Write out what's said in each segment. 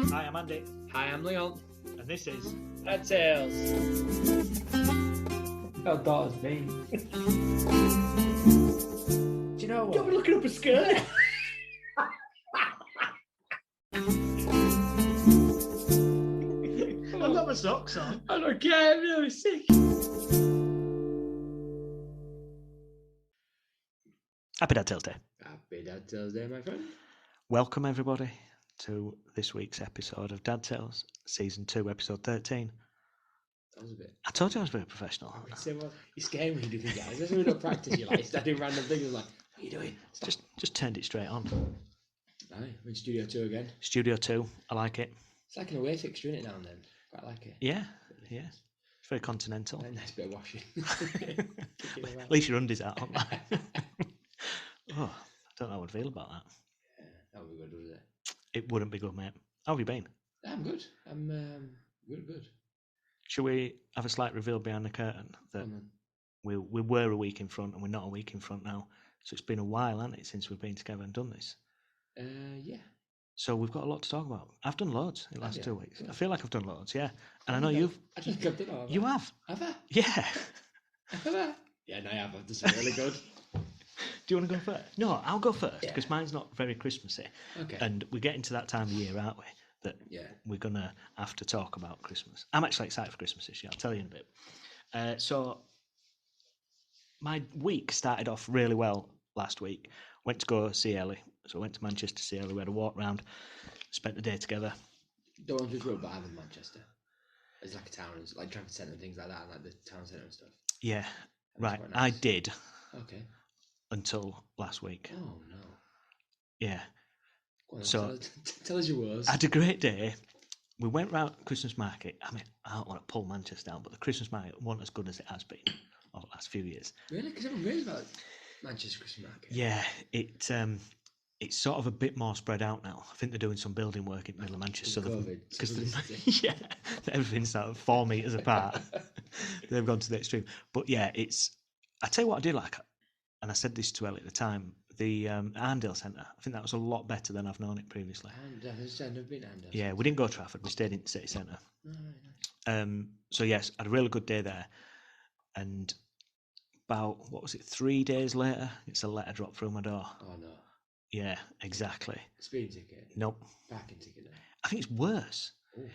Hi, I'm Andy, Hi, I'm Leon. and this is Dad Tales. How daughter's me. Do you know what? Don't be looking up a skirt. I've got my socks on. I don't care, I'm really sick. Happy Dad Tales Day. Happy Dad Tales Day, my friend. Welcome, everybody, to this week's episode of Dad Tales, Season 2, Episode 13. That was a bit. I told you I was very professional. You scare me, do you guys? That's when we don't practice, you like standing random things. I'm like, what are you doing? Stop. Just turned it straight on. Aye, we're in Studio 2 again. Studio 2, I like it. It's like an away fixture, isn't it, now and then? Quite like it. Yeah. It's very continental. A nice bit of washing. At least your undies out, aren't they? Oh, I don't know how I'd feel about that. Yeah, that would be good, wouldn't it? It wouldn't be good, mate. How have you been? I'm good. I'm good. Shall we have a slight reveal behind the curtain that we were a week in front and we're not a week in front now? So it's been a while, hasn't it, since we've been together and done this? Yeah. So we've got a lot to talk about. I've done loads in the last 2 weeks. Yeah. I feel like I've done loads, yeah. And I know you've... I think I've done all of You that. have? Have I? Yeah. Have I? Yeah, no, I have. I've done some really good. Do you want to go first? No, I'll go first because Yeah. mine's not very Christmassy. Okay. And we're getting to that time of year, aren't we? That we're going to have to talk about Christmas. I'm actually excited for Christmas this year. I'll tell you in a bit. So my week started off really well last week. Went to go see Ellie. So I went to Manchester to see Ellie. We had a walk round, spent the day together. Don't want to interrupt, but I live in Manchester. It's like a town, it's like Trafford Centre and things like that, and like the town centre and stuff. Yeah, And right. it's quite I nice. did Okay. until last week. Oh no. Yeah. Go on, So- tell us your woes. I had a great day. We went round Christmas market. I mean, I don't want to pull Manchester down, but the Christmas market wasn't as good as it has been over the last few years. Really? Because everyone raves about Manchester Christmas market. Yeah, it's sort of a bit more spread out now. I think they're doing some building work in the middle of Manchester. With COVID, Because yeah, everything's sort of 4 metres apart. They've gone to the extreme. But yeah, I tell you what I did like, and I said this to Ellie at the time, the Arndale Centre. I think that was a lot better than I've known it previously. And I've never been to Andale. Yeah, we didn't go to Trafford. We stayed in the city centre. Oh, right, nice. So yes, I had a really good day there. And about, 3 days later, it's a letter dropped through my door. Oh no. Yeah, exactly. Speeding ticket. Nope. Parking ticket. Then. I think it's worse. Ooh.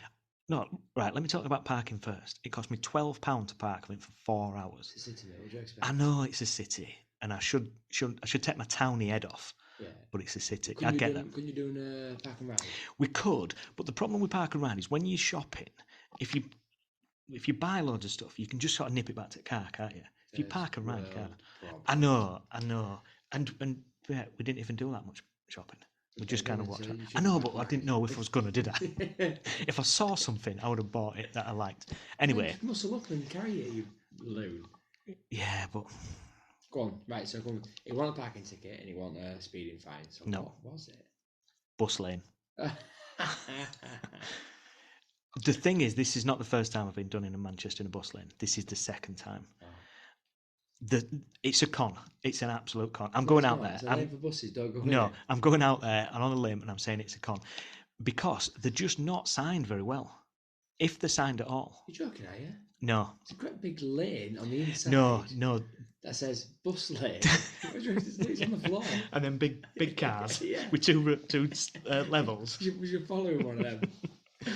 No, right, let me talk about parking first. It cost me £12 to park, I think, for 4 hours. It's a city, mate. What do you expect? I know it's a city, and I should take my towny head off, Yeah. but it's a city. Couldn't I you get do, that. Couldn't you do a park and ride? We could, but the problem with park and ride is when you're shopping, if you buy loads of stuff, you can just sort of nip it back to the car, can't you? If you park and ride, you can't. I know. And yeah, we didn't even do that much shopping. We just kind of watched it. I know, but I didn't know if I was going to, did I? If I saw something, I would have bought it that I liked. Anyway. Muscle up and carry it, you loon. Yeah, but... Go on. Right, so come on. He won a parking ticket and he won a speeding fine. So No. What was it? Bus lane. The thing is, this is not the first time I've been done in Manchester in a bus lane. This is the second time. Oh. It's a con. It's an absolute con. I'm going out there. It's a lane for buses, don't go No, in. I'm going out there and on a limb and I'm saying it's a con. Because they're just not signed very well. If they're signed at all. You're joking, are you? No. It's a great big lane on the inside. No. That says bus lane. It's on the floor. And then big cars Yeah. with two levels. We should follow one of them.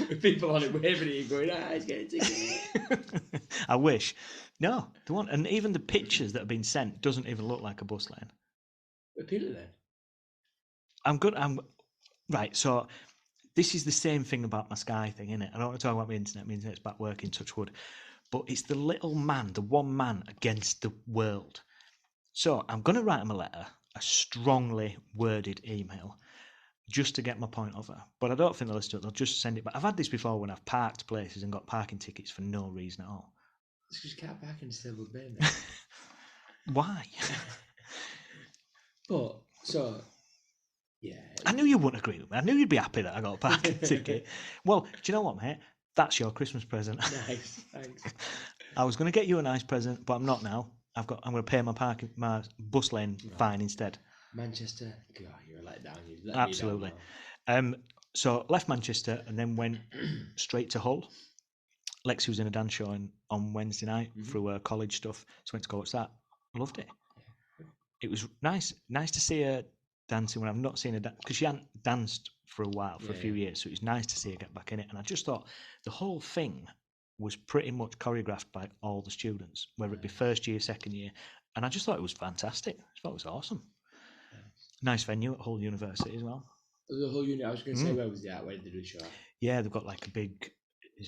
With people on it waving at you going, he's getting a ticket. I wish. No, they won't. And even the pictures that have been sent doesn't even look like a bus lane. Appeal it then. Right, so this is the same thing about my Sky thing, isn't it? I don't want to talk about my internet. My internet's back working, touch wood. But it's the little man, the one man against the world. So I'm going to write him a letter, a strongly worded email, just to get my point over. But I don't think they'll listen to it. They'll just send it back. I've had this before when I've parked places and got parking tickets for no reason at all. It's because you can't park in disabled bay, mate. Why? But, so, yeah. I knew you wouldn't agree with me. I knew you'd be happy that I got a parking ticket. Well, do you know what, mate? That's your Christmas present. Nice, thanks. I was going to get you a nice present, but I'm not now. I'm going to pay my bus lane fine instead. Manchester, God, you're a letdown. Absolutely. So left Manchester and then went straight to Hull. Lexi was in a dance show on Wednesday night through her college stuff. So went to go watch that. Loved it. It was nice to see her dancing when I've not seen her because she hadn't danced for a while, for a few years. So it was nice to see her get back in it. And I just thought the whole thing was pretty much choreographed by all the students, whether it be first year, second year. And I just thought it was fantastic. I thought it was awesome. Nice venue at Hull University as well. The whole unit. I was going to say, where was that? Where did they do the show? Yeah, they've got like a big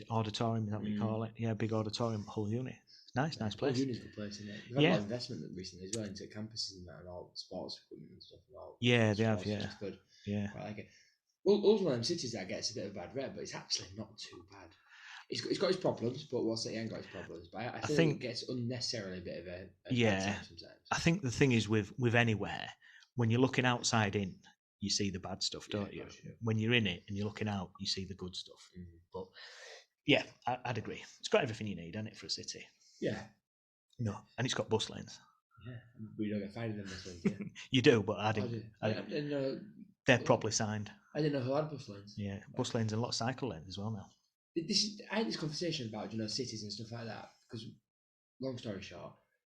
auditorium, is that what you call it? Yeah, big auditorium at Hull Uni. Nice place. Hull Uni's a good place, isn't it? They've had a lot of investment recently as well into campuses and that, and all sports equipment and stuff. And all yeah, they have. Yeah, it's good. Yeah, I like it. Well, also one of them cities that gets a bit of a bad rep, but it's actually not too bad. It's got its problems, but what's it? It ain't got its problems. But I think it gets unnecessarily a bit of a bad time sometimes. I think the thing is with anywhere, when you're looking outside in, you see the bad stuff, don't you? When you're in it and you're looking out, you see the good stuff. But yeah, I'd agree. It's got everything you need, hasn't it, for a city? Yeah. No, and it's got bus lanes. Yeah, we don't get fined in bus lanes. Yeah. You do, but I didn't know. They're properly signed. I didn't know who had bus lanes. Yeah, bus lanes and a lot of cycle lanes as well now. I had this conversation about cities and stuff like that because, long story short,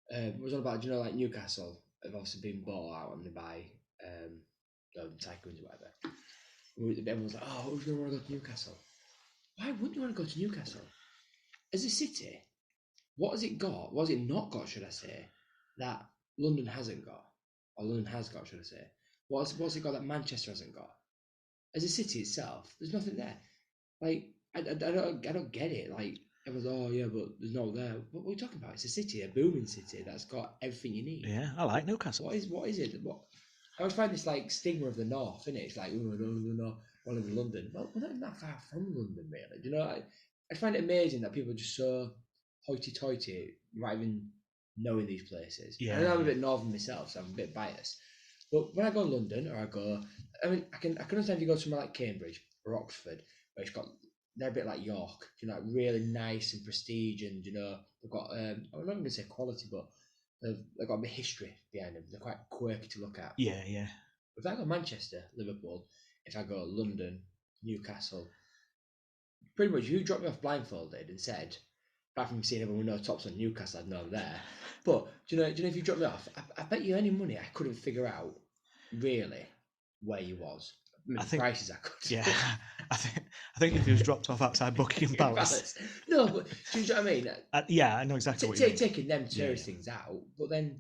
it was all about like Newcastle have obviously been bought out and they buy tycoons or whatever. Everyone was like, "Oh, who's going to want to go to Newcastle? Why wouldn't you want to go to Newcastle as a city? What has it got? What has it not got? Should I say that London hasn't got, or London has got? Should I say what's it got that Manchester hasn't got? As a city itself, there's nothing there. Like I don't get it. Like everyone's, oh yeah, but there's no there. What are we talking about? It's a city, a booming city that's got everything you need. Yeah, I like Newcastle. What is it? What I always find this like stigma of the north, innit? It's like, oh no, I live in London. Well, we're not that far from London, really. Do you know? I find it amazing that people are just so hoity-toity, not even knowing these places. Yeah, I know I'm a bit northern myself, so I'm a bit biased. But when I go to London, or I can understand if you go somewhere like Cambridge or Oxford, where they're a bit like York, really nice and prestige, and they've got I'm not going to say quality, but they've got a bit of history behind them. They're quite quirky to look at. Yeah. If I go Manchester, Liverpool, if I go London, Newcastle, pretty much you dropped me off blindfolded and said, apart from seeing everyone with no tops on Newcastle, I'd know I'm there. But do you know if you dropped me off, I bet you any money I couldn't figure out really where you was. I think prices I could. Yeah, I think if he was dropped off outside Buckingham Palace. No, but do you know what I mean? Yeah, I know exactly what you mean. Taking them tourist things out, but then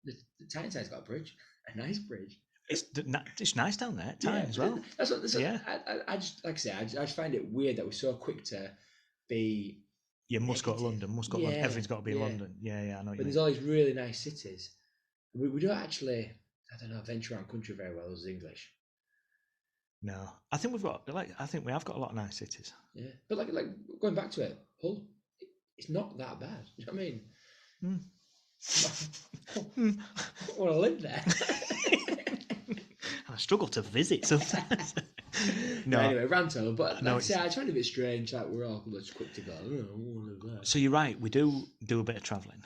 the Tynesyde's got a bridge, a nice bridge. It's nice down there, as well. That's I just like I say, I just find it weird that we're so quick to be. Yeah, must go to London. Must go to London. Everything's got to be London. Yeah, I know. But there's all these really nice cities. We don't actually, venture around country very well as English. No, I think we have got a lot of nice cities. Yeah, but like going back to it, Hull, it's not that bad. You know what I mean? I want to live there. I struggle to visit sometimes. No. Anyway, Ranto, but I find it a bit strange that we're all just quick to go. So you're right. We do a bit of travelling,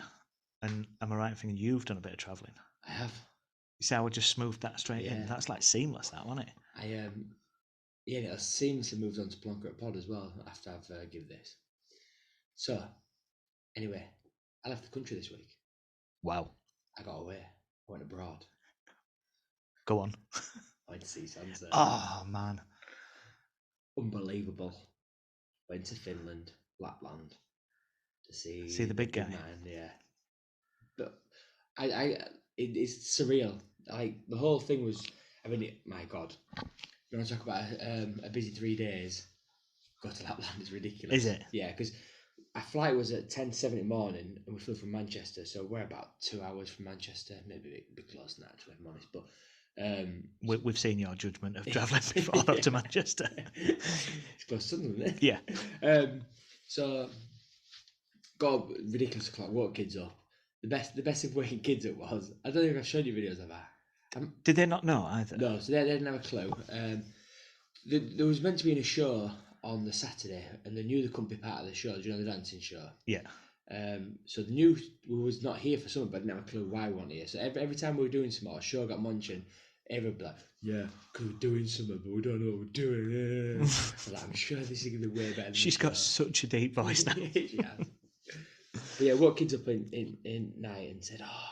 and am I right in thinking you've done a bit of travelling? I have. You see, I would just smooth that straight in. That's like seamless, that, wasn't it? It seamlessly moved on to Plonker at Pod as well after I've given this. So, anyway, I left the country this week. Wow. I got away. I went abroad. Go on. I went to see sunset. Oh, man. Unbelievable. Went to Finland, Lapland, to see the big guy. Man, yeah. But it's surreal. Like, the whole thing was, my God. You want to talk about a busy 3 days? Go to Lapland is ridiculous. Is it? Yeah, because our flight was at 10:07 in the morning and we flew from Manchester, so we're about 2 hours from Manchester, maybe a bit closer than that, if I'm honest. But we've seen your judgment of travelling before up to Manchester. It's close to Sunderland, isn't it? Yeah. So got ridiculous o'clock, woke kids up. The best of waking kids up was, I don't know if I've shown you videos of that. Did they not know either? No, so they didn't have a clue. There was meant to be in a show on the Saturday, and they knew they couldn't be part of the show. Do you know the dancing show? Yeah. So they knew we was not here for something, but didn't have a clue why we weren't here. So every time we were doing something, a show got mentioned, everyone be like, yeah, because we're doing something, but we don't know what we're doing. I'm like, I'm sure this is going to be way better than She's the got show. such a deep voice now. She has. But yeah, woke kids up in night and said, oh,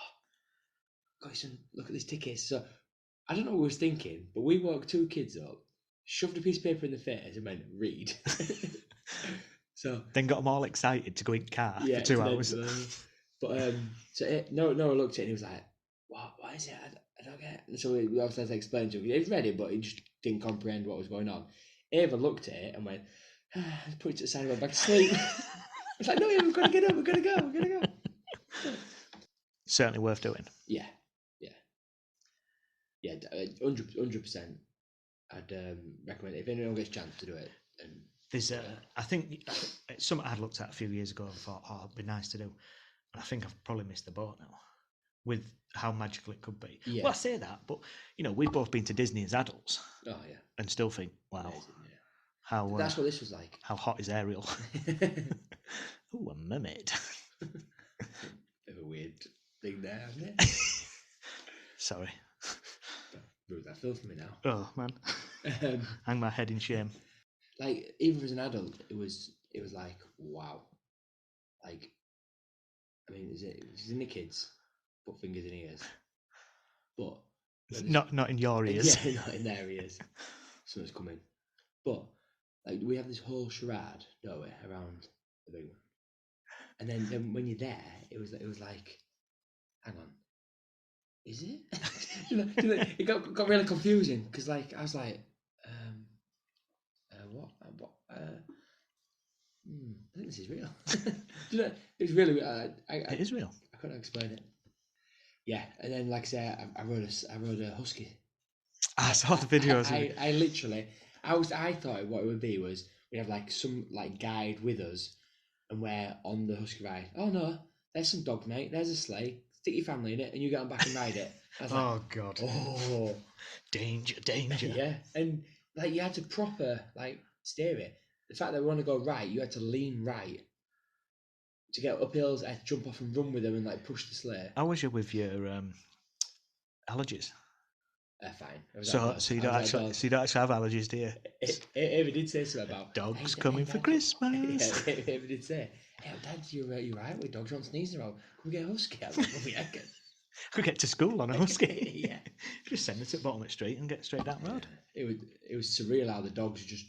guys, look at these tickets. So I don't know what we was thinking, but we woke 2 kids up, shoved a piece of paper in their face and went, read. So Then got them all excited to go in car for 2 hours. But so Noah looked at it and he was like, what is it? I don't get it. So we obviously had to explain to him. He read it, but he just didn't comprehend what was going on. Ava looked at it and went, put it to the side and went back to sleep. It's like, no, we've got to get up, we've got to go. Certainly worth doing. Yeah, 100%. I'd recommend it if anyone gets a chance to do it. And There's, I think it's something I'd looked at a few years ago and thought, oh, it'd be nice to do. And I think I've probably missed the boat now with how magical it could be. Yeah. Well, I say that, but we've both been to Disney as adults. Oh yeah. And still think, wow, amazing, yeah. how That's what this was like. How hot is Ariel? Ooh, a mermaid. Bit of a weird thing there, hasn't it? Sorry. Ruined that film for me now. Oh man. Hang my head in shame. Like, even as an adult, it was like, wow. Like, I mean, it's in the kids, put fingers in ears. But not in your ears. Yeah, not in their ears. Something's coming. But like, we have this whole charade, don't we, around the big one. And then when you're there, it was like, hang on, is it? It got really confusing because like I was like, what? I think this is real. It was really. It is real. I couldn't explain it. Yeah, and then like I say, I rode a husky. I saw the videos. I literally, I thought what it would be was we have like some like guide with us, and we're on the husky ride. Oh no, there's some dogs, mate. There's a sleigh. Stick your family in it, and you get on back and ride it. I was like, oh god. Oh, danger. Yeah, and like you had to proper like steer it. The fact that we want to go right, you had to lean right to get up hills. I had to jump off and run with them and like push the sleigh. How was you with your allergies? Fine. So you don't actually have allergies, do you? Ava did say something about dogs coming for Christmas. Yeah, Ava did say, "Hey, Dad, you're right with dogs aren't sneezing around. Can we get a husky?" I was like, "Oh, yeah, could get to school on a husky." Yeah, just send it to the bottom of the street and get straight down the road. It was surreal how the dogs just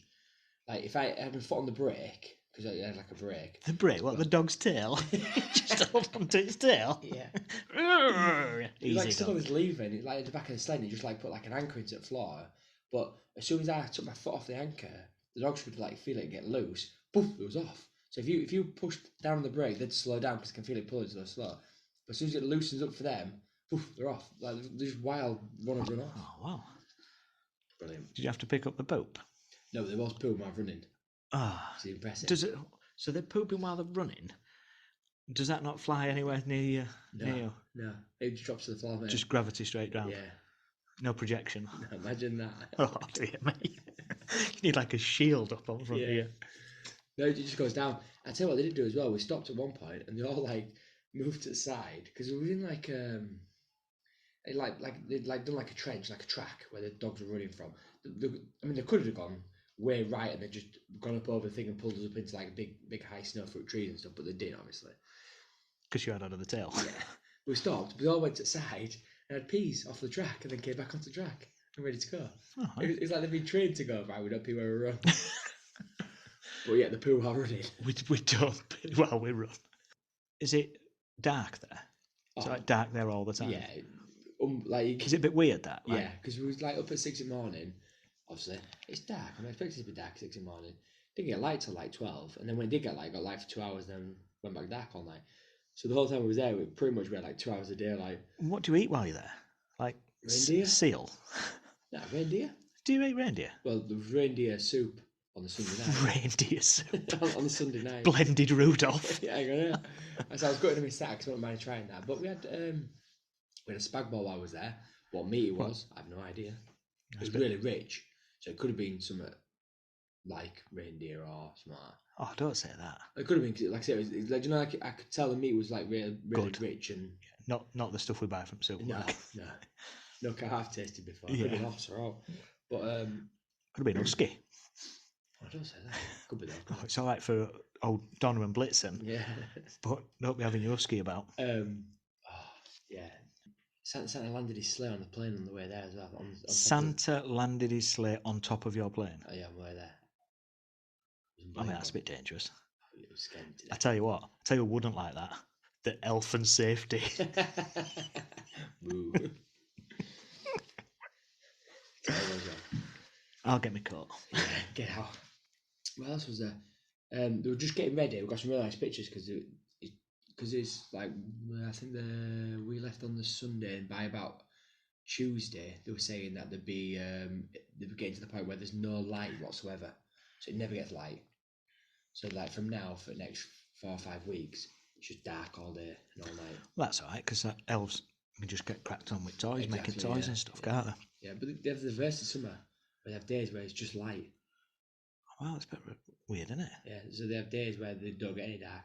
like if I had my foot on the brake because I had like a brake. The brake? What? The dog's tail? Just hold on to its tail. Yeah. Easy like still dog. was leaving. It, like at the back of the sled, and he just like put like an anchor into the floor. But as soon as I took my foot off the anchor, the dogs could like feel it get loose. Poof! It was off. So if you push down on the brake, they'd slow down because they can feel it pulling, so they're slow. But as soon as it loosens up for them, poof! They're off. Like they're just wild, run off. Oh wow! Brilliant. Did you have to pick up the poop? No, there was poo while running. Ah, it's impressive. Does it? So they're pooping while they're running. Does that not fly anywhere near you? No, no. It just drops to the floor. Mate. Just gravity straight down. Yeah. No projection. No, imagine that. Oh dear me! You need like a shield up on front of you. No, it just goes down. I tell you what they did do as well. We stopped at one point and they all like moved to the side because we were in like they'd like done like a trench, like a track where the dogs were running from. I mean, they could have gone way right and they just gone up over the thing and pulled us up into like big high snow fruit trees and stuff, but they didn't obviously. Because you had under the tail. Yeah. We stopped. We all went to the side and had peas off the track and then came back onto the track and ready to go. Oh, it's like they've been trained to go right. We don't pee where we run. But yeah, the poo while running. We don't pee while we run. Is it dark there? Is it like dark there all the time? Yeah. Like is it a bit weird that? Like, yeah, because we was like up at 6 in the morning. Obviously, it's dark. I expected it to be dark at 6 in the morning. Didn't get light till like 12, and then when it did get light, got light for 2 hours, then went back dark all night. So the whole time we was there, we pretty much had like 2 hours a day. Like, what do you eat while you're there? Like reindeer, seal. No, reindeer. Do you eat reindeer? Well, there was reindeer soup on the Sunday night. Reindeer soup on the Sunday night. Blended Rudolph. Yeah, I know. So I was going to my sack because I wouldn't mind trying that. But we had a spag ball while I was there. What meat it was, I have no idea. It was really rich, so it could have been something like reindeer or something like that. Oh, don't say that. It could have been, like I said, it was like, you know, like, I could tell the meat was like really rich and not the stuff we buy from supermarket. No. No, I have tasted before. Yeah. Could be lost or all. But Could have been husky. I don't say that. Could be though. Oh, it's all right for old Donovan Blitzen, Yeah. but don't be having your husky about. Yeah. Santa landed his sleigh on the plane on the way there as well. On top Santa landed his sleigh on top of your plane. yeah, on the way there. I mean, that's a bit dangerous. It was scared me to I death. tell you what, who wouldn't like that? The elf and safety. Boo. I'll get my coat. Yeah, get out. What else was there? They were just getting ready. We got some really nice pictures because it's like I think we left on the Sunday, and by about Tuesday they were saying that they were getting to the point where there's no light whatsoever, so it never gets light. So like from now for the next 4 or 5 weeks, it's just dark all day and all night. Well, that's all right because elves can just get cracked on with toys, Exactly, making toys yeah, and stuff, yeah. can't they? Yeah, but they have the reverse of summer. They have days where it's just light. Well, it's a bit weird, isn't it? Yeah, so they have days where they don't get any dark.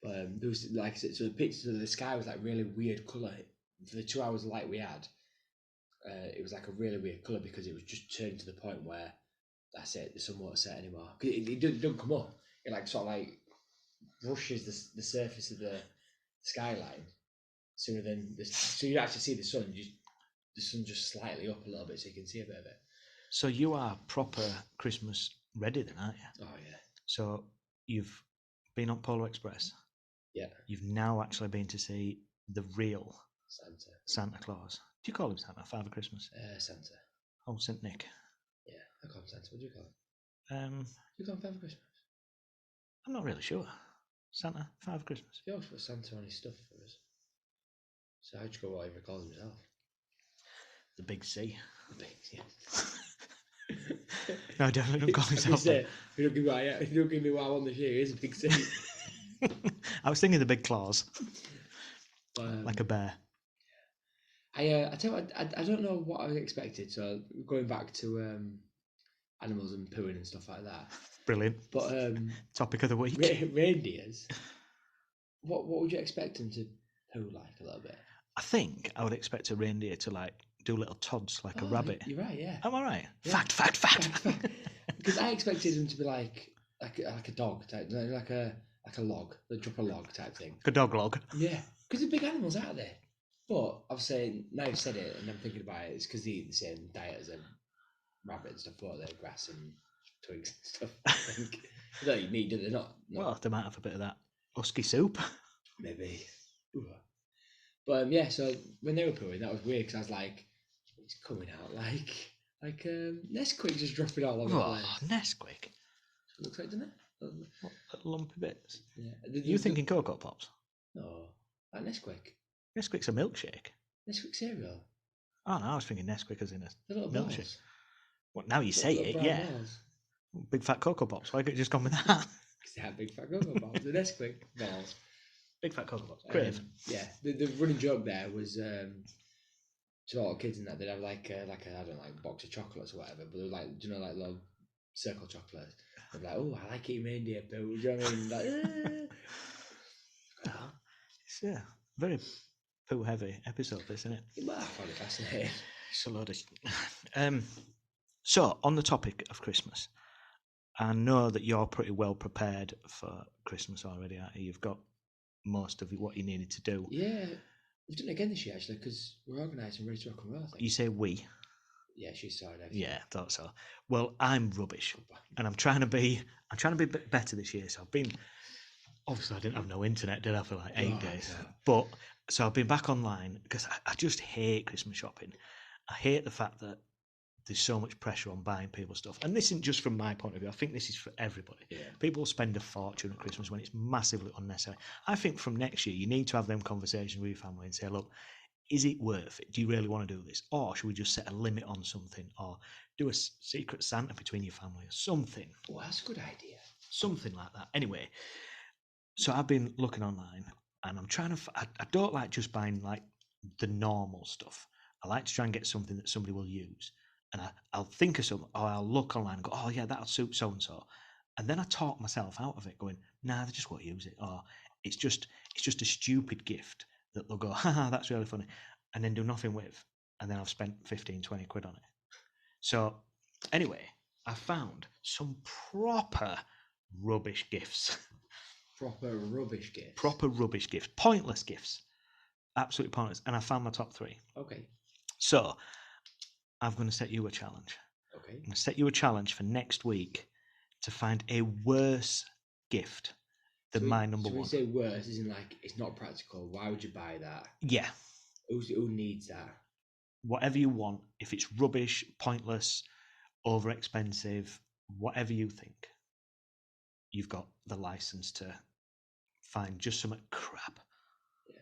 But there was, like I said, so the pictures of the sky was like really weird colour. For the 2 hours of light we had, it was like a really weird colour because it was just turned to the point where that's it, the sun won't set anymore. Cause it don't come up. It like sort of like brushes the surface of the skyline sooner than so you actually see the sun. The sun just slightly up a little bit so you can see a bit of it. So you are proper Christmas ready then, aren't you? Oh yeah. So you've been on Polar Express. Yeah. You've now actually been to see the real Santa Claus. Do you call him Santa? Father Christmas? Santa. Oh, Saint Nick. Yeah, I call him Santa. What do you call him? Do you call him Father Christmas? I'm not really sure. Santa, Father Christmas. He always puts Santa on his stuff for us. So how'd you go whatever he calls himself? The Big C. The big, yeah. No, I definitely don't call himself that. If you don't give me what I want this year, it is a big C. I was thinking the Big Claws. But, like a bear. I tell you what, I don't know what I expected. So going back to animals and pooing and stuff like that. Brilliant. But topic of the week. Reindeers. What would you expect them to poo like a little bit? I think I would expect a reindeer to like do little tods like a rabbit. You're right, yeah. Am I right? Yeah. Fact. Because I expected them to be like a dog type, like a log, they drop a log type thing. Like a dog log. Yeah, because they're big animals, aren't they? But obviously, now you've said it, and I'm thinking about it, it's because they eat the same diet as a rabbit and stuff, but they're grass and twigs and stuff. I think they don't eat meat, do they? Not. Well, they might have a bit of that husky soup. Maybe. Ooh. But yeah, so when they were pooing, that was weird because I was like, it's coming out like Nesquik just dropping all over the place. Nesquik. It looks like, doesn't it? What little lumpy bits? Yeah. You thinking Cocoa Pops? No, like Nesquik. Nesquik's a milkshake. Nesquik cereal. Oh no, I was thinking Nesquik as in a The little milkshake. balls. Well, now you say Little it, brown yeah. balls. Big fat Cocoa Pops. Why could you just gone with that? Because they have big fat cocoa balls. The Nesquik balls. Big fat Cocoa Pops. Crave. Yeah. The running joke there was to all the kids in that they'd have like a I don't know, like box of chocolates or whatever, but they were like, do you know, like little circle chocolates. They'd be like, oh, I like eating reindeer poo. Do you know what I mean? Like, It's a very poo heavy episode, this, isn't it? Well, I found it fascinating. It's a load of... So, on the topic of Christmas, I know that you're pretty well prepared for Christmas already, aren't you? You've got most of what you needed to do. Yeah, we've done it again this year actually because we're organised and ready to rock and roll. I think. You say we? Yeah, she's sorry. Yeah, thought so. Well, I'm rubbish, and I'm trying to be a bit better this year. So I've been... Obviously, I didn't have no internet, did I, for like 8 days? No. But so I've been back online because I just hate Christmas shopping. I hate the fact that there's so much pressure on buying people stuff. And this isn't just from my point of view. I think this is for everybody. Yeah. People spend a fortune at Christmas when it's massively unnecessary. I think from next year, you need to have them conversations with your family and say, look, is it worth it? Do you really want to do this? Or should we just set a limit on something? Or do a secret Santa between your family or something? Oh, that's a good idea. Something like that. Anyway, so I've been looking online and I'm trying to... I don't like just buying like the normal stuff. I like to try and get something that somebody will use. And I'll think of something, or I'll look online and go, oh yeah, that'll suit so-and-so. And then I talk myself out of it going, nah, they just won't use it. Or it's just a stupid gift that they'll go, haha, that's really funny. And then do nothing with. and then I've spent 15, 20 quid on it. So anyway, I found some proper rubbish gifts. Proper rubbish gifts. Proper rubbish gifts. Pointless gifts. Absolutely pointless. And I found my top 3. Okay. So I'm going to set you a challenge. Okay. I'm going to set you a challenge for next week to find a worse gift than my number one. So we say worse, as in like it's not practical. Why would you buy that? Yeah. Who needs that? Whatever you want. If it's rubbish, pointless, over expensive, whatever you think, you've got the license to find just some crap. Yeah.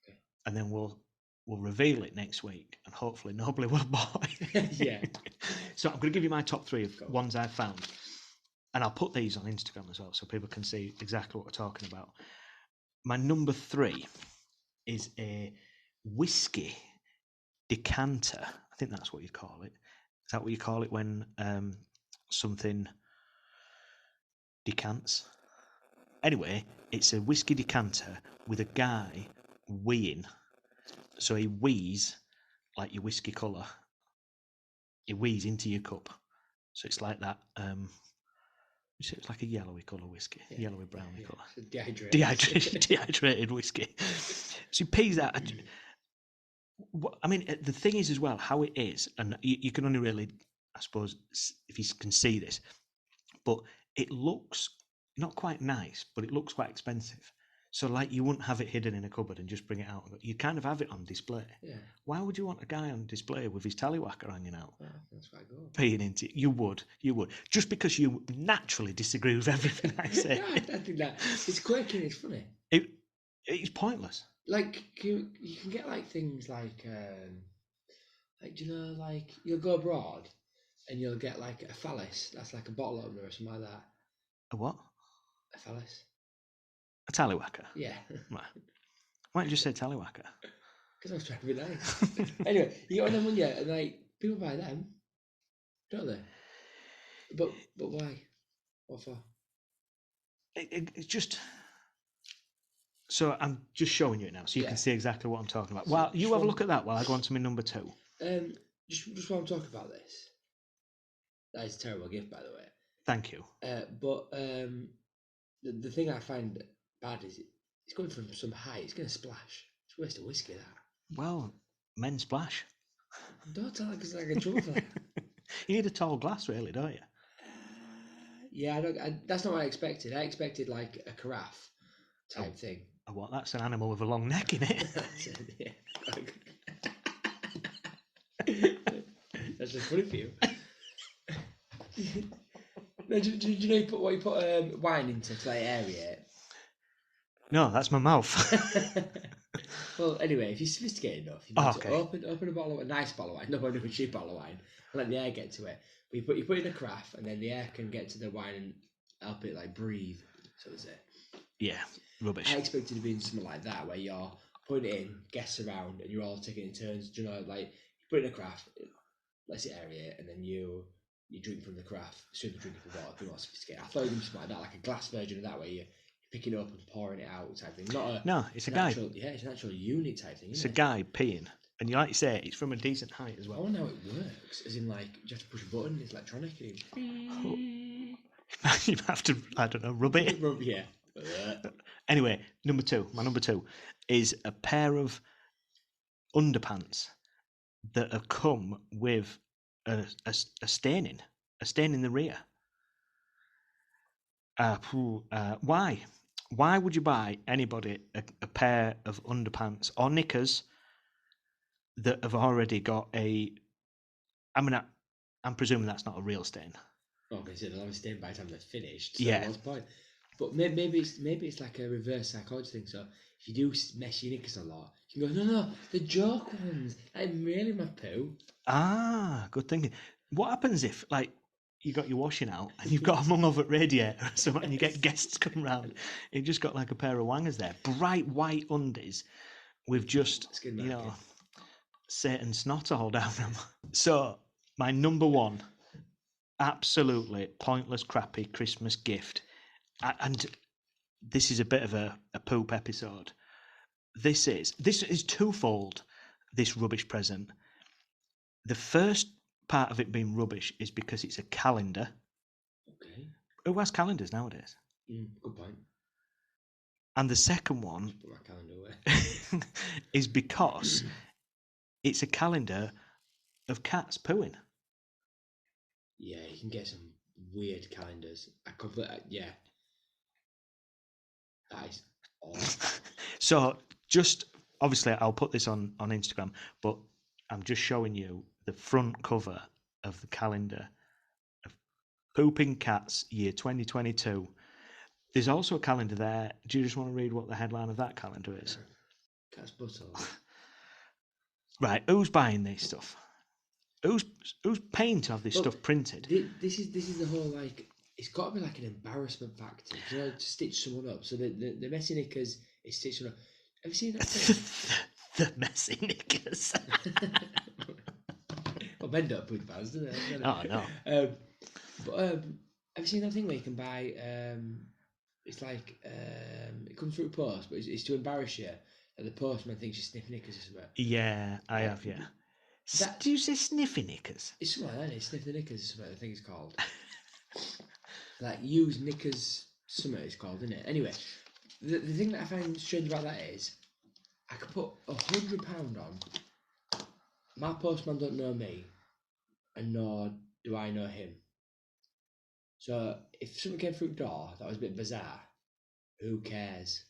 Okay. And then we'll reveal it next week, and hopefully nobody will buy it. Yeah. So I'm going to give you my top 3 of ones I've found, and I'll put these on Instagram as well, so people can see exactly what we're talking about. My number 3 is a whiskey decanter. I think that's what you'd call it. Is that what you call it when something decants? Anyway, it's a whiskey decanter with a guy weeing. So he wheeze like your whiskey colour. He wheeze into your cup. So it's like that. It's like a yellowy colour whiskey, yellowy browny colour. So dehydrated whiskey. So he pees that. I mean, the thing is as well, how it is, and you can only really, I suppose, if you can see this, but it looks not quite nice, but it looks quite expensive. So, like, you wouldn't have it hidden in a cupboard and just bring it out. You kind of have it on display. Yeah. Why would you want a guy on display with his tallywhacker hanging out? Yeah, that's quite good. Peeing into it? You would. Just because you naturally disagree with everything I say. No, I think that it's quirky and it's funny. It's pointless. Like, you can get, like, things like, do you know, like, you'll go abroad and you'll get, like, a phallus. That's like a bottle opener or something like that. A what? A phallus. A tallywhacker? Yeah. Right. Why don't you just say tallywhacker? Because I was trying to be nice. Anyway, you get one of them, wouldn't you? And, like, people buy them, don't they? But why? What for? It's just... So I'm just showing you it now, so you can see exactly what I'm talking about. So Well, you have a look at that while I go on to my number 2. Just while I'm talking about this, that is a terrible gift, by the way. Thank you. But the thing I find bad is it's going from some height. It's going to splash. It's a waste of whiskey, that. Well, men splash. Don't tell it because I get trouble for that. You need a tall glass, really, don't you? Yeah, that's not what I expected. I expected like a carafe type thing. Oh, what? That's an animal with a long neck in it. That's just funny for you. No, do you know you put wine into to like aerate? No, that's my mouth. Well, anyway, if you're sophisticated enough, you need to open a bottle of a nice bottle of wine, not a cheap bottle of wine, and let the air get to it. But you put in a carafe, and then the air can get to the wine and help it like breathe, so to say. Yeah, rubbish. I expected to be in something like that, where you're putting it in, guests around, and you're all taking it in turns. Do you know, like you put it in a carafe, lets it aerate, and then you drink from the carafe. Soon as drinking from water, be more sophisticated. I thought it was something like that, like a glass version of that, where you're picking it up and pouring it out type thing. It's a guy. Yeah, it's an actual unit type thing. It's a guy peeing, and you like you say, it's from a decent height as well. I wonder how it works. As in, like, you have to push a button. It's electronic. You have to, I don't know, rub it. Yeah. Anyway, my number two is a pair of underpants that have come with a stain in the rear. Why? Why would you buy anybody a pair of underpants or knickers that have already got a? I mean, I'm presuming that's not a real stain. Obviously, they'll have a stain by the time they're finished. So what's the point? But maybe it's like a reverse psychology thing. So if you do mess your knickers a lot, you can go, no, the joke ones. I'm really my poo. Ah, good thinking. What happens if, like, you got your washing out and you've got them hung over at radiator or something, and you get guests come round? You just got like a pair of wangers there, bright white undies with just Satan snot all down them. So my number one, absolutely pointless, crappy Christmas gift, and this is a bit of a poop episode. This is twofold. This rubbish present. The first part of it being rubbish is because it's a calendar. Okay. Who has calendars nowadays? Good point. And the second one Just put my calendar away. is because it's a calendar of cats pooing. Yeah, you can get some weird calendars. Yeah. That is awful. So just obviously I'll put this on Instagram, but I'm just showing you the front cover of the calendar of Pooping Cats Year 2022. There's also a calendar there. Do you just want to read what the headline of that calendar is? Cat's butthole. Right, who's buying this stuff? Who's paying to have this Look, stuff printed? This is the whole, like, it's got to be like an embarrassment factor, you know, to stitch someone up. So the messy knickers is stitched up. Have you seen that thing? The messy knickers. Well, men don't put pants, do they? Oh no. Have you seen that thing where you can buy? It's like it comes through post, but it's to embarrass you. And the postman thinks you sniff knickers or something. Yeah, I have. Yeah. Do you say sniffy knickers? It's something like that. Sniff the knickers or something. I think it's called. Like use knickers. Something it's called, isn't it? Anyway, the thing that I find strange about that is I could put £100 on. My postman don't know me, and nor do I know him. So if something came through the door that was a bit bizarre, who cares?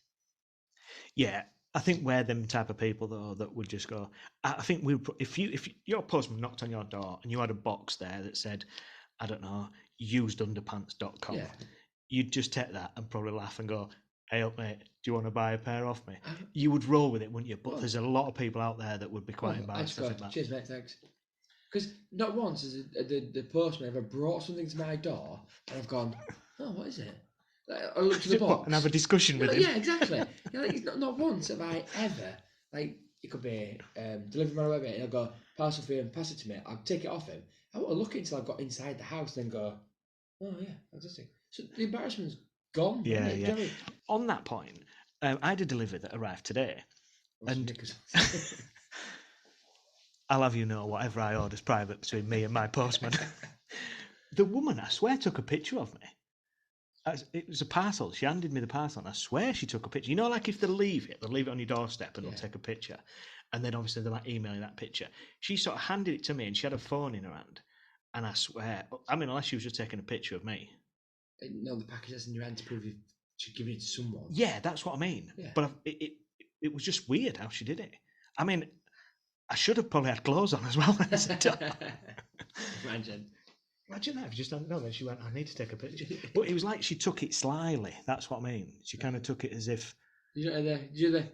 Yeah, I think we're them type of people though that would just go. I think if your postman knocked on your door and you had a box there that said, I don't know, usedunderpants.com, Yeah. you'd just take that and probably laugh and go, hey up mate, do you want to buy a pair off me? You would roll with it, wouldn't you? But there's a lot of people out there that would be quite embarrassed. I just go, cheers mate, thanks. Because not once has the postman ever brought something to my door and I've gone, oh, what is it? Like, I look to the box and have a discussion with him. Yeah, exactly. Like, not once have I ever, like, it could be delivery man or whatever, and I'll go, parcel for you and pass it to me. I'll take it off him. I won't look until I've got inside the house and then go, oh yeah, fantastic. So the embarrassment's gone. Yeah, Isn't it? yeah. Do you know what I mean? On that point, I had a delivery that arrived today. And I'll have you know, whatever I order is private between me and my postman. The woman, I swear, took a picture of me. It was a parcel. She handed me the parcel, and I swear she took a picture. You know, like if they leave it on your doorstep and they'll take a picture. And then obviously they might email you that picture. She sort of handed it to me and she had a phone in her hand. And I swear, I mean, unless she was just taking a picture of me. No, the package that's in your hand to prove you've given it to someone. Yeah, that's what I mean. Yeah. But it was just weird how she did it. I mean, I should have probably had clothes on as well. Imagine that if you just don't know. Then she went, I need to take a picture. But it was like she took it slyly. That's what I mean. She kind of took it as if. Did you there?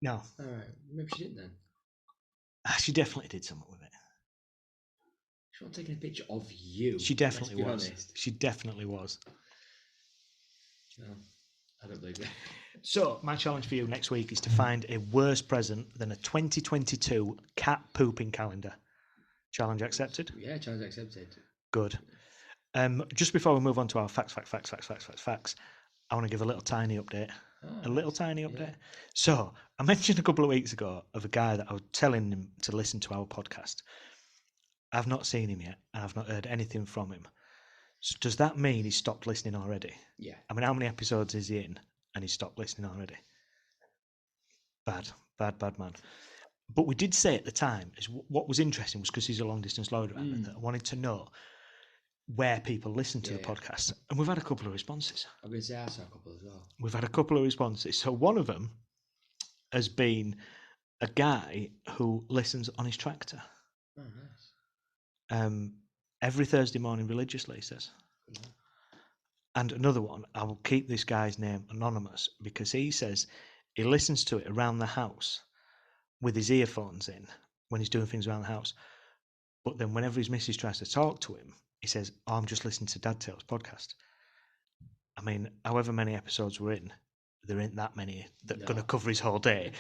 No. All right. Maybe she didn't then. She definitely did something with it. She wasn't taking a picture of you. She definitely was. Honest. She definitely was. No, I don't believe it. So, my challenge for you next week is to find a worse present than a 2022 cat pooping calendar. Challenge accepted? Yeah, challenge accepted. Good. Just before we move on to our facts, I want to give a little tiny update. Yeah. So, I mentioned a couple of weeks ago of a guy that I was telling him to listen to our podcast. I've not seen him yet, and I've not heard anything from him. So does that mean he's stopped listening already? Yeah. I mean, how many episodes is he in, and he's stopped listening already? Bad man. But we did say at the time, is what was interesting was because he's a long-distance loader, that I wanted to know where people listen to the podcast. And we've had a couple of responses. I'm going to say I saw a couple as well. We've had a couple of responses. So one of them has been a guy who listens on his tractor. Oh, nice. Every Thursday morning religiously, he says. Yeah. And another one, I will keep this guy's name anonymous because he says he listens to it around the house with his earphones in when he's doing things around the house. But then whenever his missus tries to talk to him, he says, oh, I'm just listening to Dad Tales podcast. I mean, however many episodes we're in, there ain't that many that are going to cover his whole day.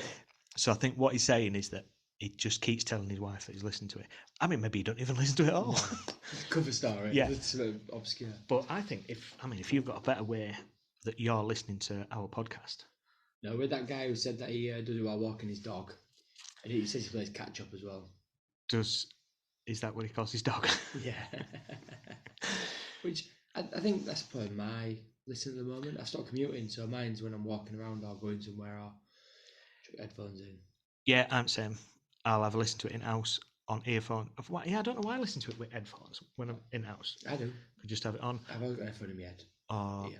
So I think what he's saying is that he just keeps telling his wife that he's listening to it. I mean, maybe he don't even listen to it at all. Cover story. Yeah. It's obscure. But I think if you've got a better way that you're listening to our podcast. No, with that guy who said that he does it while walking his dog. And he says he plays catch up as well. Does Is that what he calls his dog? Yeah. Which I think that's probably my listen at the moment. I stopped commuting, so mine's when I'm walking around or going somewhere or chuck headphones in. Yeah, I'm same. I'll have a listen to it in house on earphone. Yeah, I don't know why I listen to it with headphones when I'm in house. I do. I just have it on. I've always got a headphone in my head. Or Yeah.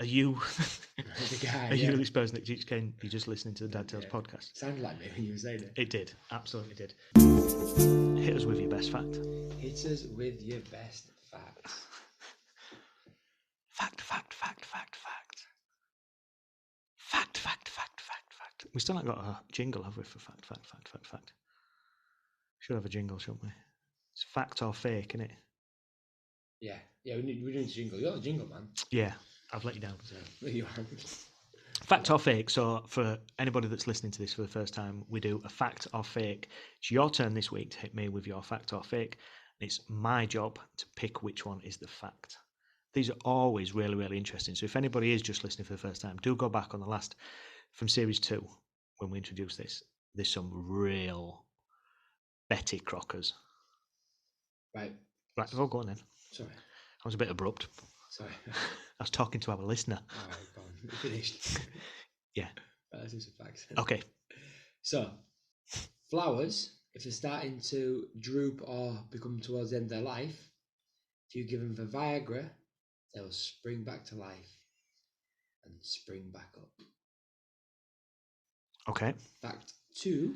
are you? The guy. Are you Yeah. this person that keeps saying you're just listening to the Dad Tales Yeah. podcast? Sounded like me when you were saying it. It did, absolutely did. Hit us with your best fact. Hit us with your best facts. Fact, fact, fact, fact, fact. Fact, fact, fact, fact, fact. We still haven't got a jingle, have we, for fact, fact, fact, fact, fact? Should have a jingle, shouldn't we? It's fact or fake, innit? Yeah. Yeah, we need a jingle. You're the jingle man. Yeah, I've let you down. So there you are. Fact or fake. So for anybody that's listening to this for the first time, we do a fact or fake. It's your turn this week to hit me with your fact or fake. And it's my job to pick which one is the fact. These are always really, really interesting. So if anybody is just listening for the first time, do go back on the last from series 2 when we introduced this. There's some real Betty Crockers. Right. Right, well, go on then. Sorry. I was a bit abrupt. Sorry. I was talking to our listener. All right, go on. We're finished. Yeah. Right, let's do some facts. Okay. So, flowers, if they're starting to droop or become towards the end of their life, if you give them the Viagra, they'll spring back to life and spring back up. Okay. Fact 2,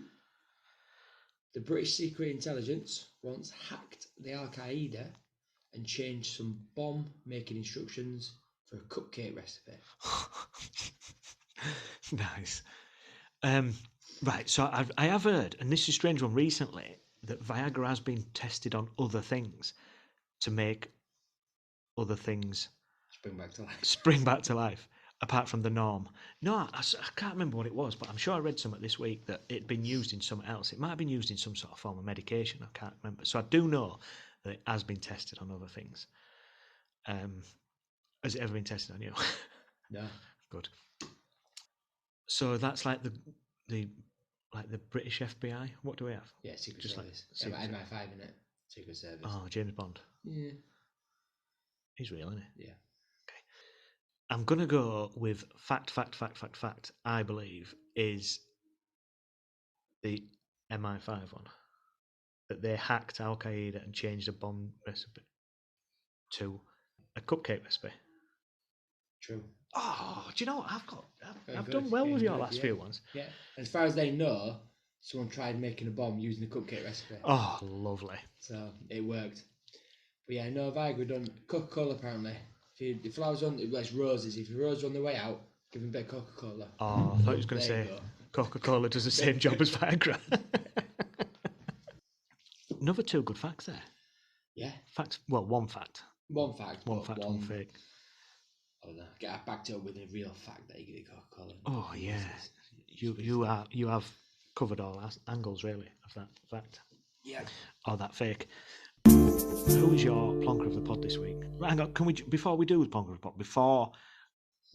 the British Secret Intelligence once hacked the Al Qaeda and changed some bomb making instructions for a cupcake recipe. Nice. Right, so I have heard, and this is a strange one recently, that Viagra has been tested on other things to make other things Spring back to life. spring back to life, apart from the norm. No, I can't remember what it was, but I'm sure I read something this week that it'd been used in something else. It might have been used in some sort of form of medication. I can't remember. So I do know that it has been tested on other things. Has it ever been tested on you? No. Good. So that's like the British FBI. What do we have? Yeah, Secret Just like Service. Secret Yeah, MI5 in it. Secret Service. Oh, James Bond. Yeah. He's real, isn't he? Yeah. Okay. I'm gonna go with fact. I believe is the MI5 one that they hacked Al Qaeda and changed a bomb recipe to a cupcake recipe. True. Oh, do you know what? I've Good, done well with your good, last yeah. few ones. Yeah. As far as they know, someone tried making a bomb using the cupcake recipe. Oh, lovely. So it worked. But yeah, no, Viagra done. Coca-Cola apparently. If flowers on, well, it's roses. If your roses are on the way out, give them a bit of Coca-Cola. Oh, I thought you was going to There you say go. Coca-Cola does the same job as Viagra. Another 2 good facts there. Yeah. Fact. Well, one fact. One fact. One but fact, one fake. I don't know. Get back to it with a real fact that you get Coca-Cola. Oh yeah, you have covered all angles really of that fact. Yeah. Or that fake. Who is your plonker of the pod this week? Right, hang on, can we before we do the plonker of the pod, before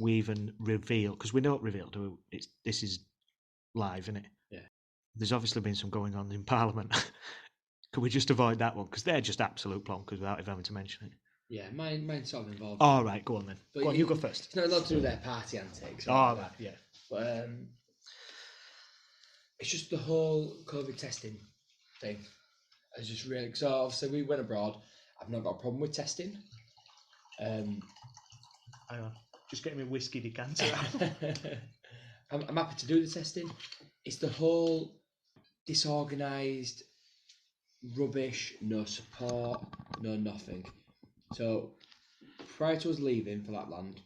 we even reveal, because we don't reveal, do we? This is live, isn't it? Yeah. There's obviously been some going on in Parliament. Can we just avoid that one? Because they're just absolute plonkers without even having to mention it. Yeah, mine's sort of involved. All right, go on then. But Go on, you go first. It's not allowed to do their party antics. All right, yeah. But it's just the whole COVID testing thing. It's just really, so obviously we went abroad. I've not got a problem with testing. Hang on, just getting me whiskey decanter. I'm happy to do the testing. It's the whole disorganised rubbish, no support, no nothing. So prior to us leaving for that land,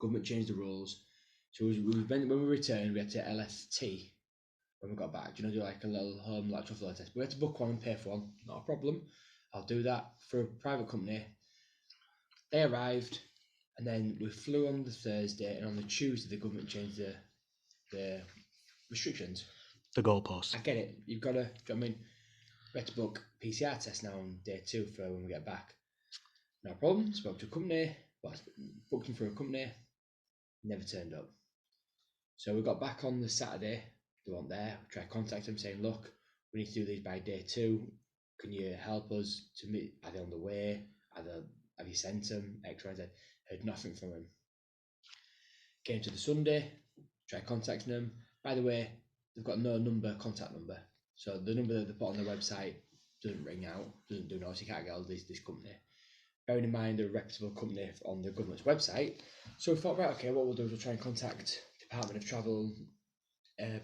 government changed the rules. So when we returned, we had to LST when we got back. Do like a little home lateral flow test. We had to book one and pay for one. Not a problem. I'll do that for a private company. They arrived, and then we flew on the Thursday, and on the Tuesday the government changed the restrictions. The goalposts. I get it. You've got to. Do you know what I mean? We had to book PCR test now on day 2 for when we get back. No problem. Spoke to a company. Booked them for a company. Never turned up. So we got back on the Saturday. They weren't there. We tried to contact them saying, look, we need to do these by day 2. Can you help us to meet? Are they on the way? Have you sent them? X, Y, Z. Heard nothing from them. Came to the Sunday, tried contacting them. By the way, they've got no contact number. So the number that they put on their website doesn't ring out, doesn't do noise. You can't get hold of this company. Bearing in mind they're a reputable company on the government's website. So we thought, right, okay, what we'll do is we'll try and contact Department of Travel,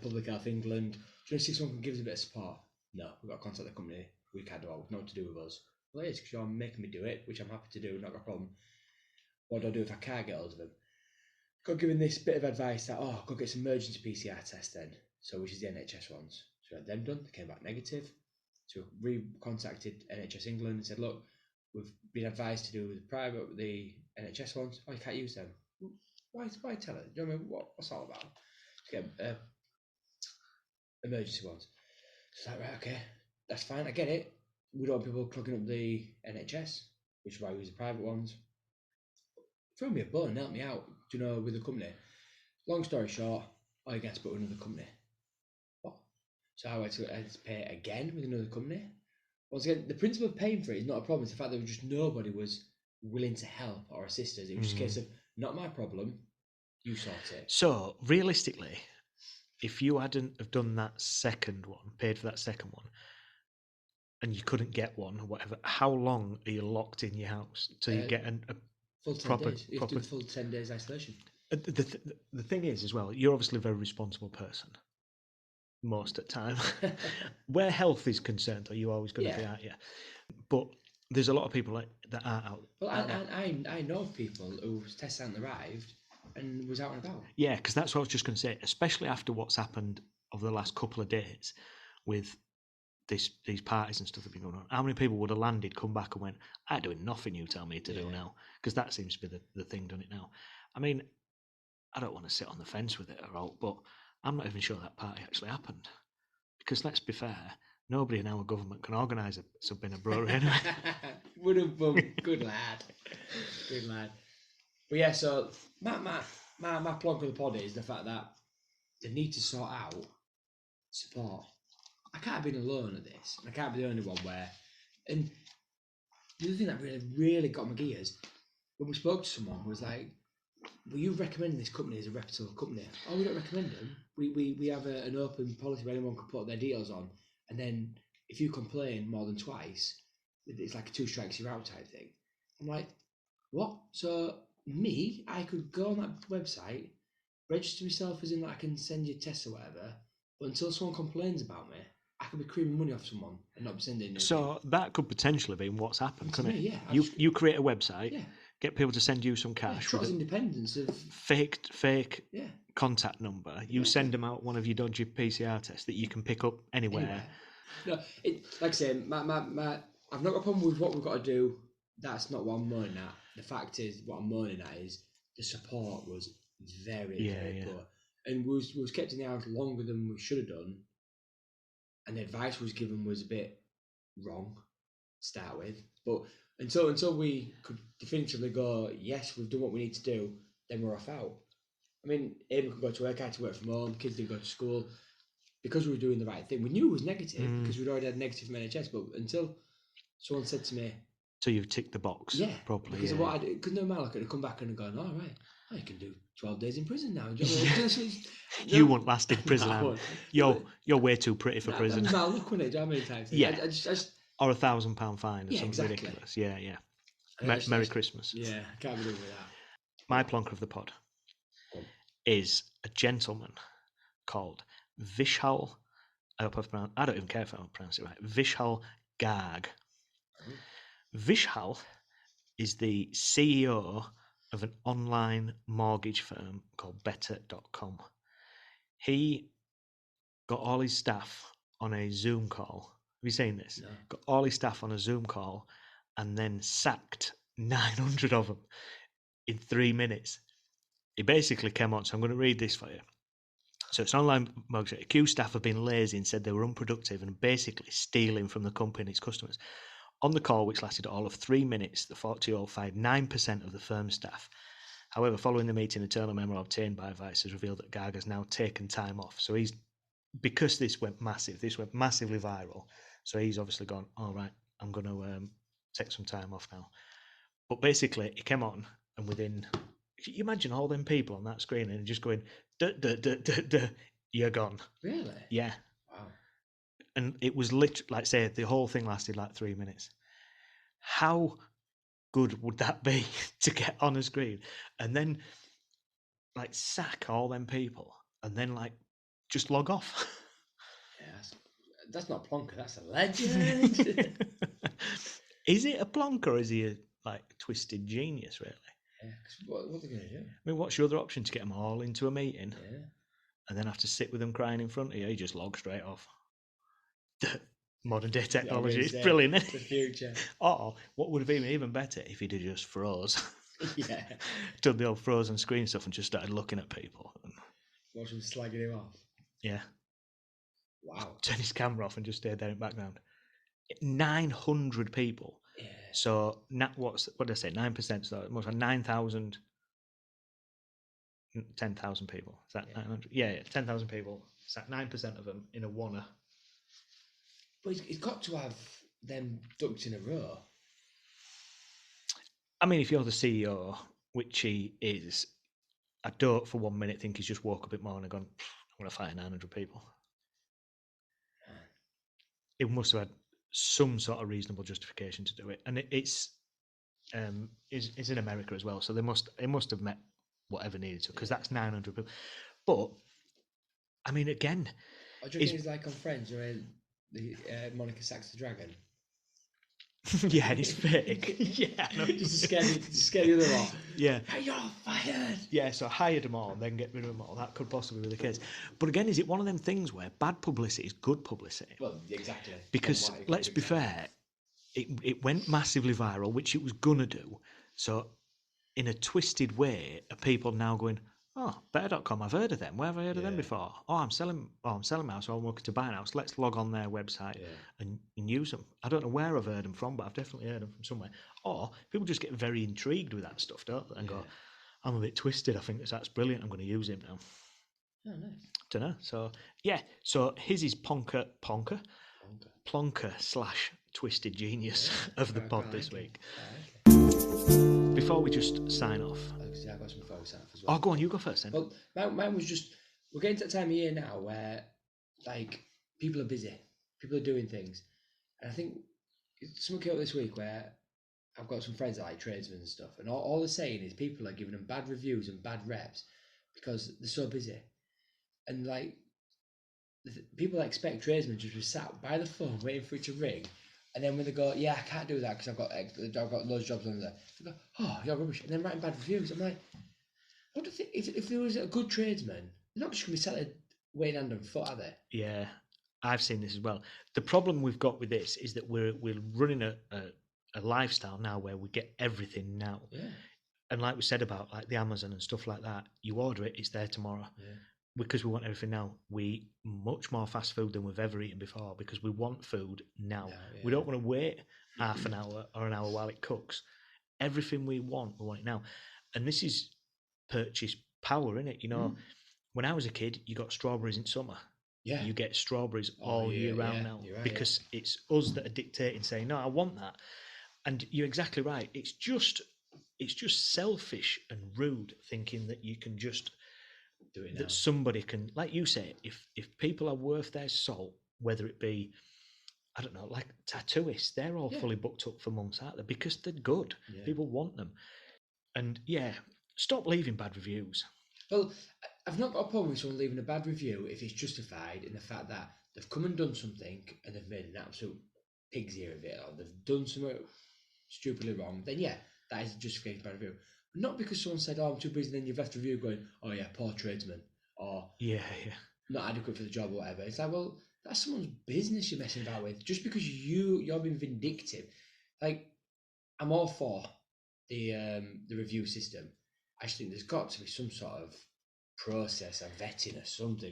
Public Health England. Do you want to see if someone can give us a bit of support? No, we've got to contact the company. We can't do it. Not to do with us. Well, it is because you're making me do it, which I'm happy to do, not got a problem. What do I do if I can't get hold of them? Got given this bit of advice that, go get some emergency PCR tests then. So, which is the NHS ones. So we had them done. They came back negative. So we contacted NHS England and said, look, we've been advised to do the NHS ones. Oh, you can't use them. Why tell it? Do you know what I mean? What's all about? To get emergency ones. It's like, right, okay, that's fine. I get it. We don't want people clogging up the NHS, which is why we use the private ones. Throw me a bone and help me out, with the company. Long story short, I guess put with another company. What? So I had to pay again with another company. Once again, the principle of paying for it is not a problem. It's the fact that just nobody was willing to help or assist us. It was just a case of, not my problem, you sort it. So realistically, if you hadn't have done that second one, paid for that second one, and you couldn't get one or whatever, how long are you locked in your house till you get a full 10 proper, days? You have to do the full 10 days isolation. The thing is, as well, you're obviously a very responsible person most of the time. Where health is concerned, are you always going to be out? Yeah. But there's a lot of people that aren't out. Well, I know of people whose tests hadn't arrived and was out and about. Yeah, because that's what I was just going to say, especially after what's happened over the last couple of days with these parties and stuff that have been going on. How many people would have landed, come back and went, I'm doing nothing you tell me to do now? Because that seems to be the thing, doesn't it now? I mean, I don't want to sit on the fence with it at all, but I'm not even sure that party actually happened. Because let's be fair, nobody in our government can organise a sub in a brewery anyway. Would have been good lad. Good lad. But yeah, so my plug for the pod is the fact that they need to sort out support. I can't have been alone at this. I can't be the only one where. And the other thing that really got my gears when we spoke to someone was like, well, you recommend this company as a reputable company. Oh, we don't recommend them. We have an open policy where anyone can put their details on, and then if you complain more than twice, it's like a 2 strikes you're out type thing. I'm like, what? So I could go on that website, register myself as in that I can send you tests or whatever, but until someone complains about me, I could be creaming money off someone and not be sending anything. So that could potentially be what's happened, couldn't it? Yeah. You create a website, get people to send you some cash. Trot's independence of fake contact number. You send them out one of your dodgy PCR tests that you can pick up anywhere. No, like I say, I've not got a problem with what we've got to do. That's not what I'm moaning at. The fact is, what I'm moaning at is the support was very poor, and was kept in the house longer than we should have done, and the advice was given was a bit wrong to start with. But until we could definitively go, yes, we've done what we need to do, then we're off out. I mean, Amy could go to work, I had to work from home, kids didn't go to school. Because we were doing the right thing. We knew it was negative because we'd already had negative from NHS, but until someone said to me... So you've ticked the box properly. Because of what I did. Because no matter, I could have come back and gone, all right, you can do 12 days in prison now. You won't last in prison. You're way too pretty for prison. That was my luck, wasn't it? Do you know how many times? Yeah. I just... Or £1,000 fine or something ridiculous. Yeah. Merry Christmas. Yeah, I can't be doing with that. My plonker of the pod is a gentleman called Vishal. I don't even care if I don't pronounce it right. Vishal Garg. Vishal is the CEO of an online mortgage firm called better.com. He got all his staff on a Zoom call. Have you seen this? No. Got all his staff on a Zoom call and then sacked 900 of them in 3 minutes. He basically came on, so I'm going to read this for you. So it's an online mortgage. Accused staff have been lazy and said they were unproductive and basically stealing from the company and its customers. On the call, which lasted all of 3 minutes, the 40-year-old fired 9% of the firm's staff. However, following the meeting, a internal memo obtained by Vice has revealed that Garg has now taken time off. So he's because this went massively viral. So he's obviously gone, all right, I'm going to take some time off now. But basically, it came on, and within, you imagine all them people on that screen and just going, duh, duh, duh, duh, duh, you're gone. Really? Yeah. Wow. And it was literally, like, say, the whole thing lasted like 3 minutes. How good would that be to get on a screen and then, like, sack all them people and then, like, just log off? Yeah, that's not Plonker. That's a legend. Is it a plonker or is he a, like, twisted genius, really? Yeah, 'cause what are they going to do? I mean, what's your other option to get them all into a meeting Yeah. and then have to sit with them crying in front of you? You just log straight off. Modern day I was technology, gonna it's say, brilliant, isn't the it? future. Or what would have been even better if he'd have just froze, Yeah. done the old frozen screen stuff and just started looking at people. And, Watch them slagging him off. yeah, Wow. turn his camera off and just stay there in the background. 900 people. Yeah. So what did I say? 9%. So most like 9,000, 10,000 people. Is that Yeah. 900? Yeah, 10,000 people. Is that 9% of them in a wanna? But he's got to have them ducks in a row. I mean, if you're the CEO, which he is, I don't for 1 minute think he's just woke up a bit more and gone, I'm going to fire 900 people. It must have had some sort of reasonable justification to do it, and it's in America as well, so it must have met whatever needed to, because that's 900 people. But I mean, again, I do you reckon he's like on Friends where Monica sacks the dragon? yeah, and it's fake. Yeah, no. Just to scare the other lot. Yeah. Hey, you're fired. Yeah, so hired them all and then get rid of them all. That could possibly be the case. But again, is it one of them things where bad publicity is good publicity? Well, exactly. Because let's be fair, it went massively viral, which it was gonna do. So in a twisted way, are people now going, oh, better.com, I've heard of them. Where have I heard of them before? Oh, I'm selling my house, or I'm looking to buy a house. Let's log on their website and use them. I don't know where I've heard them from, but I've definitely heard them from somewhere. Or people just get very intrigued with that stuff, don't they? And go, I'm a bit twisted. I think that's brilliant. I'm going to use him now. Oh, nice. Don't know. So, yeah. So his is Plonker / twisted genius of the pod this week. Before we just sign off. I've got some photos sign off as well. Oh, go on, you go first then. Well, mine was just, we're getting to that time of year now where, like, people are busy. People are doing things. And I think something came up this week where I've got some friends that like tradesmen and stuff, and all they're saying is people are giving them bad reviews and bad reps because they're so busy. And, like, people expect tradesmen to just be sat by the phone waiting for it to ring. And then when they go, yeah, I can't do that because I've got loads of jobs on there. They go, oh, you're rubbish. And then writing bad reviews. I'm like, I don't think if there was a good tradesman, they're not just going to be sat there waiting hand and foot, are they? Yeah, I've seen this as well. The problem we've got with this is that we're running a lifestyle now where we get everything now. Yeah. And like we said about like the Amazon and stuff like that, you order it, it's there tomorrow. Yeah. Because we want everything now. We eat much more fast food than we've ever eaten before because we want food now. We don't want to wait half an hour or an hour while it cooks. Everything we want it now. And this is purchase power, isn't it? You know, when I was a kid, you got strawberries in summer. Yeah. You get strawberries all year round now because it's us that are dictating, saying, no, I want that. And you're exactly right. It's just selfish and rude thinking that you can just do it now. That somebody can, like you say, if people are worth their salt, whether it be, I don't know, like tattooists, they're all fully booked up for months, aren't they? Because they're good. People want them. And stop leaving bad reviews. Well, I've not got a problem with someone leaving a bad review if it's justified in the fact that they've come and done something and they've made an absolute pig's ear of it, or they've done something stupidly wrong, then that is a justification for a bad review. But not because someone said, oh, I'm too busy, then you've left a review going, oh yeah, poor tradesman, or not adequate for the job or whatever. It's like, well, that's someone's business you're messing about with. Just because you're being vindictive. Like, I'm all for the review system. I just think there's got to be some sort of process, a vetting or something.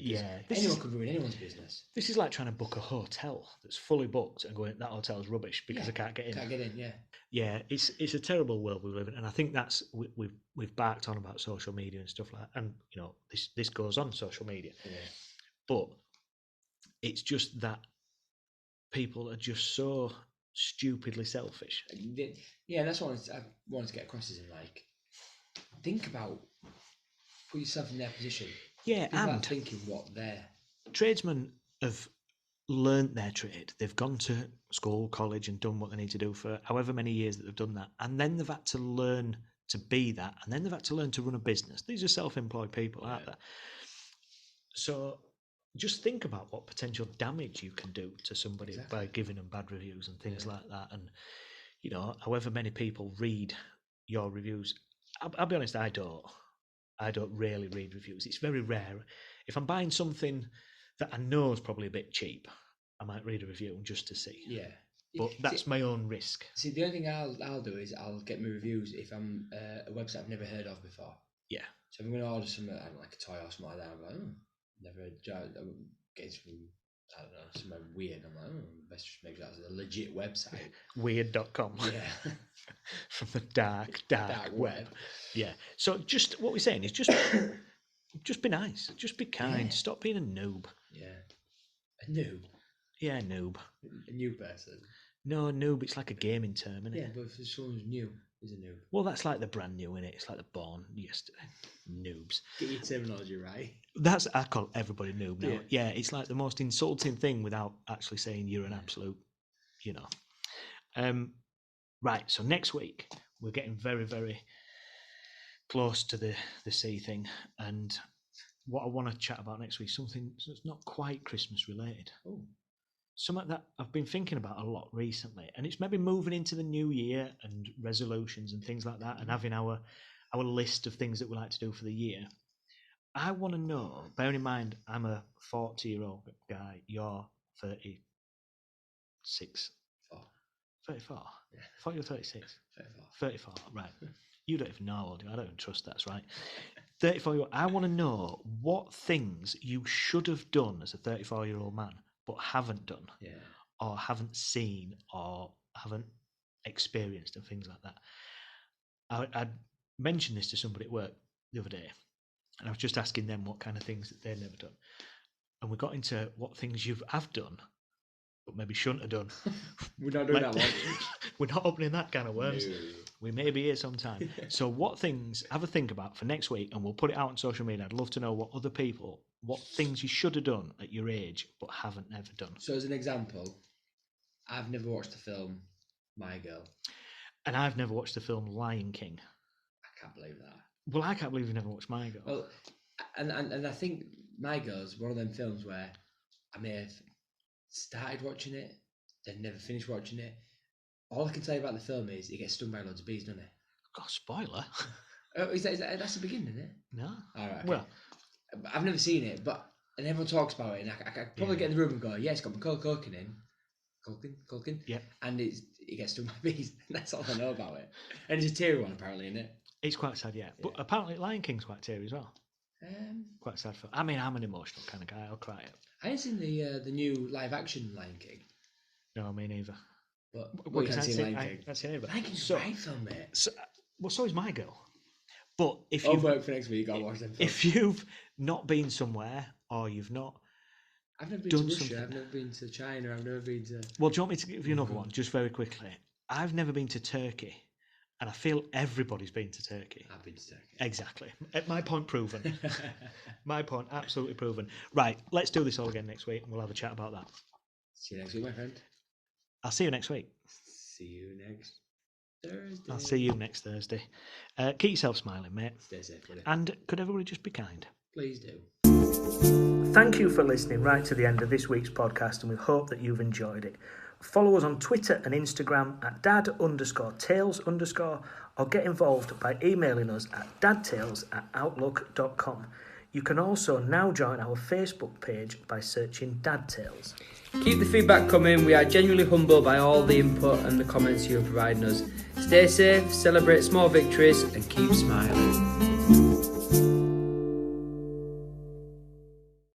Anyone could ruin anyone's business. This is like trying to book a hotel that's fully booked and going, that hotel's rubbish because I can't get in. Can't get in, Yeah, it's a terrible world we live in, and I think that's we've barked on about social media and stuff like that, and you know this goes on social media, but It's just that people are just so stupidly selfish. Yeah, that's what I wanted to get across. Is in like, think about, put yourself in their position. Yeah, Think about and thinking what they're. tradesmen have learnt their trade. They've gone to school, college, and done what they need to do for however many years that they've done that, and then they've had to learn to be that, and then they've had to learn to run a business. These are self-employed people, aren't they? So just think about what potential damage you can do to somebody by giving them bad reviews and things like that. And you know, however many people read your reviews, I'll be honest, I don't really read reviews. It's very rare. If I'm buying something that I know is probably a bit cheap, I might read a review just to see. Yeah. But that's my own risk. See, the only thing I'll do is I'll get my reviews if I'm a website I've never heard of before. Yeah. So if I'm going to order something like a toy or something like that, I'm like, never get from, I don't know, somewhere weird. I'm like, let's just make sure that's a legit website. Weird.com. Yeah. From the dark web. Yeah. So just what we're saying is just be nice. Just be kind. Yeah. Stop being a noob. Yeah. A noob? Yeah, noob. A new person? No, noob, it's like a gaming term, isn't it? Yeah, but if someone's new, is a noob. Well, that's like the brand new, innit? It's like the born yesterday. Noobs. Get your terminology right. I call everybody noob now. Yeah, it's like the most insulting thing without actually saying you're an absolute, you know. Right, so next week we're getting very, very close to the sea thing, and what I want to chat about next week is something that's not quite Christmas related. Oh. Something that I've been thinking about a lot recently, and it's maybe moving into the new year and resolutions and things like that, and having our list of things that we like to do for the year. I want to know, bearing in mind I'm a 40-year-old guy, you're 36. 34? Yeah. 40 or 36? 34. 34, right. You don't even know how old you are. I don't even trust that's right. 34-year-old. I want to know what things you should have done as a 34-year-old man but haven't done, or haven't seen, or haven't experienced, and things like that. I mentioned this to somebody at work the other day, and I was just asking them what kind of things that they'd never done, and we got into what things you have done but maybe shouldn't have done. We're not doing that one. We're not opening that can of worms. No. We may be here sometime. So what things, have a think about for next week, and we'll put it out on social media. I'd love to know what things you should have done at your age but haven't never done. So as an example, I've never watched the film My Girl. And I've never watched the film Lion King. I can't believe that. Well, I can't believe you've never watched My Girl. Well, and I think My Girl's one of them films where I may have started watching it, then never finished watching it. All I can tell you about the film is he gets stung by loads of bees, doesn't he? God, spoiler. Oh, is that's the beginning, isn't it? No. All right. Okay. Well, I've never seen it, and everyone talks about it, and I could probably get in the room and go, yeah, it's got Culkin in. Culkin. Yeah. And it gets stung by bees. That's all I know about it. And it's a teary one, apparently, isn't it? It's quite sad, yeah. But apparently Lion King's quite teary as well. Quite sad film. I mean, I'm an emotional kind of guy. I'll cry. I ain't seen the new live action Lion King. No, me neither. But well, you haven't seen Lion King. I haven't seen either. Lion King's a great film, mate. So is My Girl. But if you work for next week, you got to watch them films. If you've not been somewhere, or you've not I've never been to Russia, I've never been to China, I've never been to... Well, do you want me to give you another one, just very quickly? I've never been to Turkey, and I feel everybody's been to Turkey. I've been to Turkey. Exactly. My point proven. My point absolutely proven. Right, let's do this all again next week, and we'll have a chat about that. See you next week, my friend. I'll see you next week. See you next Thursday. I'll see you next Thursday. Keep yourself smiling, mate. Stay safe, buddy. And could everybody just be kind? Please do. Thank you for listening right to the end of this week's podcast, and we hope that you've enjoyed it. Follow us on Twitter and Instagram at dad_tales_, or get involved by emailing us at dadtales@outlook.com. You can also now join our Facebook page by searching Dad Tales. Keep the feedback coming. We are genuinely humbled by all the input and the comments you are providing us. Stay safe, celebrate small victories, and keep smiling.